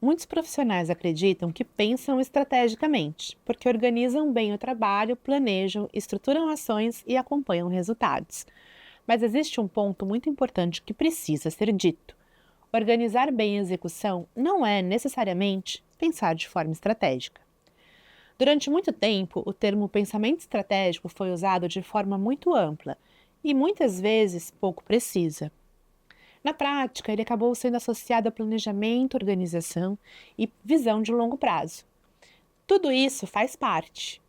Muitos profissionais acreditam que pensam estrategicamente, porque organizam bem o trabalho, planejam, estruturam ações e acompanham resultados. Mas existe um ponto muito importante que precisa ser dito. Organizar bem a execução não é necessariamente pensar de forma estratégica. Durante muito tempo, o termo pensamento estratégico foi usado de forma muito ampla e muitas vezes pouco precisa. Na prática, ele acabou sendo associado a planejamento, organização e visão de longo prazo. Tudo isso faz parte,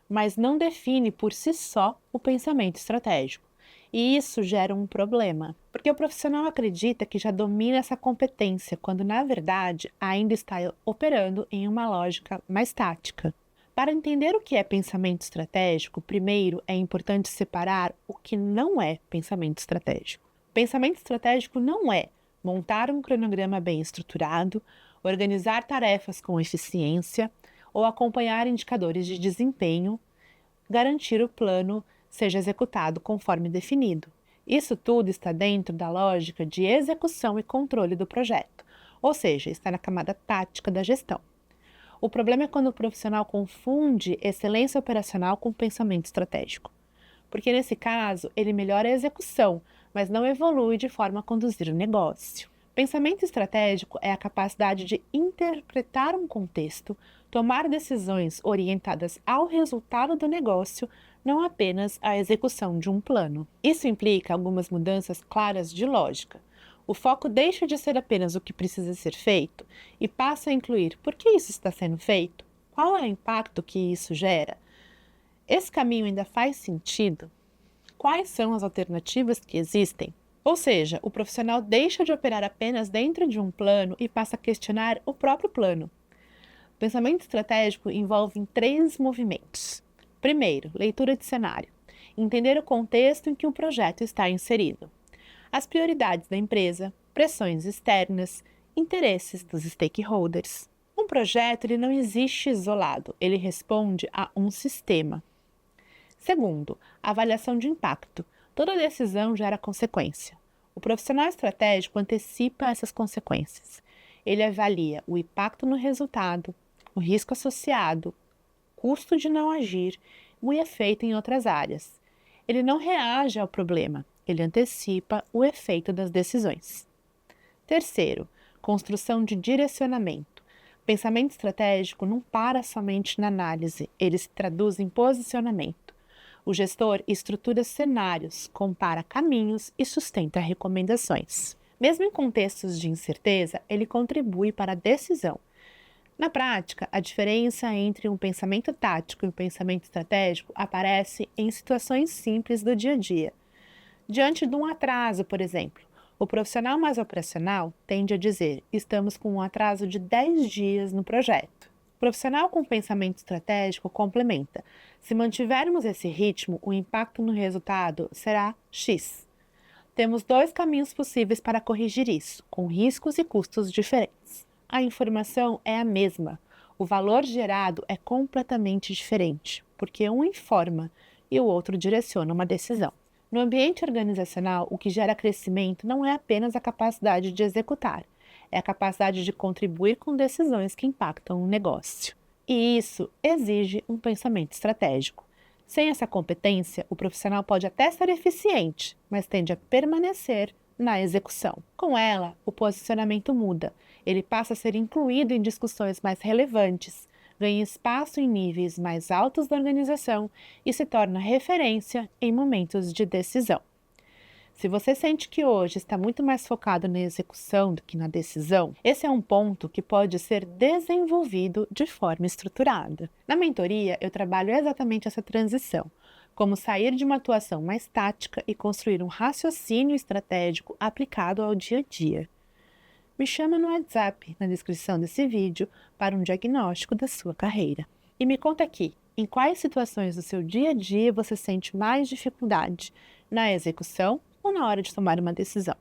mas não define por si só o pensamento estratégico. E isso gera um problema, porque o profissional acredita que já domina essa competência, quando na verdade ainda está operando em uma lógica mais tática. Para entender o que é pensamento estratégico, primeiro é importante separar o que não é pensamento estratégico. Pensamento estratégico não é montar um cronograma bem estruturado, organizar tarefas com eficiência ou acompanhar indicadores de desempenho, garantir o plano seja executado conforme definido. Isso tudo está dentro da lógica de execução e controle do projeto, ou seja, está na camada tática da gestão. O problema é quando o profissional confunde excelência operacional com pensamento estratégico, porque nesse caso ele melhora a execução, mas não evolui de forma a conduzir o negócio. Pensamento estratégico é a capacidade de interpretar um contexto, tomar decisões orientadas ao resultado do negócio, não apenas à execução de um plano. Isso implica algumas mudanças claras de lógica. O foco deixa de ser apenas o que precisa ser feito e passa a incluir por que isso está sendo feito, qual é o impacto que isso gera. Esse caminho ainda faz sentido? Quais são as alternativas que existem? Ou seja, o profissional deixa de operar apenas dentro de um plano e passa a questionar o próprio plano. O pensamento estratégico envolve três movimentos. Primeiro, leitura de cenário. Entender o contexto em que o projeto está inserido. As prioridades da empresa, pressões externas, interesses dos stakeholders. Um projeto ele não existe isolado, ele responde a um sistema. Segundo, avaliação de impacto. Toda decisão gera consequência. O profissional estratégico antecipa essas consequências. Ele avalia o impacto no resultado, o risco associado, custo de não agir e o efeito em outras áreas. Ele não reage ao problema, ele antecipa o efeito das decisões. Terceiro, construção de direcionamento. Pensamento estratégico não para somente na análise, ele se traduz em posicionamento. O gestor estrutura cenários, compara caminhos e sustenta recomendações. Mesmo em contextos de incerteza, ele contribui para a decisão. Na prática, a diferença entre um pensamento tático e um pensamento estratégico aparece em situações simples do dia a dia. Diante de um atraso, por exemplo, o profissional mais operacional tende a dizer: estamos com um atraso de 10 dias no projeto. O profissional com pensamento estratégico complementa: se mantivermos esse ritmo, o impacto no resultado será X. Temos dois caminhos possíveis para corrigir isso, com riscos e custos diferentes. A informação é a mesma, o valor gerado é completamente diferente, porque um informa e o outro direciona uma decisão. No ambiente organizacional, o que gera crescimento não é apenas a capacidade de executar, é a capacidade de contribuir com decisões que impactam o negócio. E isso exige um pensamento estratégico. Sem essa competência, o profissional pode até ser eficiente, mas tende a permanecer na execução. Com ela, o posicionamento muda. Ele passa a ser incluído em discussões mais relevantes, ganha espaço em níveis mais altos da organização e se torna referência em momentos de decisão. Se você sente que hoje está muito mais focado na execução do que na decisão, esse é um ponto que pode ser desenvolvido de forma estruturada. Na mentoria, eu trabalho exatamente essa transição, como sair de uma atuação mais tática e construir um raciocínio estratégico aplicado ao dia a dia. Me chama no WhatsApp, na descrição desse vídeo, para um diagnóstico da sua carreira. E me conta aqui, em quais situações do seu dia a dia você sente mais dificuldade, na execução ou na hora de tomar uma decisão?